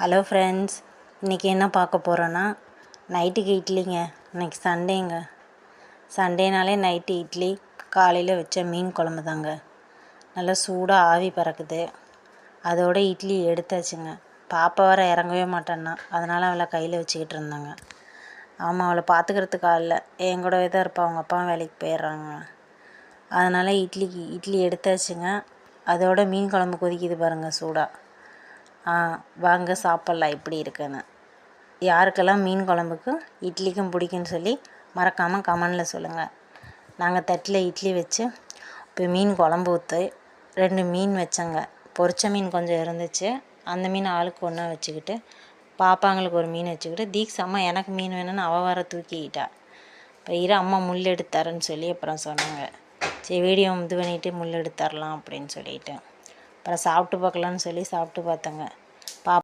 Hello friends, இன்றைக்கி என்ன பார்க்க போகிறோன்னா நைட்டுக்கு இட்லிங்க. இன்றைக்கி சண்டேங்க. சண்டேனாலே நைட்டு இட்லி, காலையில் வச்ச மீன் குழம்பு தாங்க. நல்லா சூடாக ஆவி பறக்குது. அதோட இட்லி எடுத்தாச்சுங்க. பாப்பா வர இறங்கவே மாட்டேன்னா, அதனால் அவளை கையில் வச்சுக்கிட்டு இருந்தாங்க. ஆமாம், அவளை பார்த்துக்கிறதுக்கு ஆள் இல்லை. என் கூடவே தான் இருப்பா. அவங்க அப்பா வேலைக்கு போயிடுறாங்க. அதனால் இட்லி எடுத்தாச்சுங்க. அதோட மீன் குழம்பு கொதிக்குது பாருங்கள் சூடாக. வாங்க சாப்பிட்லாம் எப்படி இருக்குன்னு. யாருக்கெல்லாம் மீன் குழம்புக்கும் இட்லிக்கும் பிடிக்குன்னு சொல்லி மறக்காமல் கமெண்டில் சொல்லுங்கள். நாங்கள் தட்டில் இட்லி வச்சு இப்போ மீன் குழம்பு ஊற்றி 2 மீன் வச்சேங்க. பொரிச்ச மீன் கொஞ்சம் இருந்துச்சு. அந்த மீன் ஆளுக்கு ஒன்றா வச்சுக்கிட்டு, பாப்பாங்களுக்கு ஒரு மீன் வச்சுக்கிட்டு, தீக்ஷாம்மா எனக்கு மீன் வேணும்னு அவள் வர தூக்கிக்கிட்டா. இப்போ அம்மா முள் எடுத்தாருன்னு சொல்லி அப்புறம் சொன்னாங்க. சரி, வீடியோ இது பண்ணிவிட்டு முள் எடுத்துரலாம் அப்படின்னு சொல்லிட்டு அப்புறம் சாப்பிட்டு பார்க்கலான்னு சொல்லி சாப்பிட்டு பார்த்தேங்க.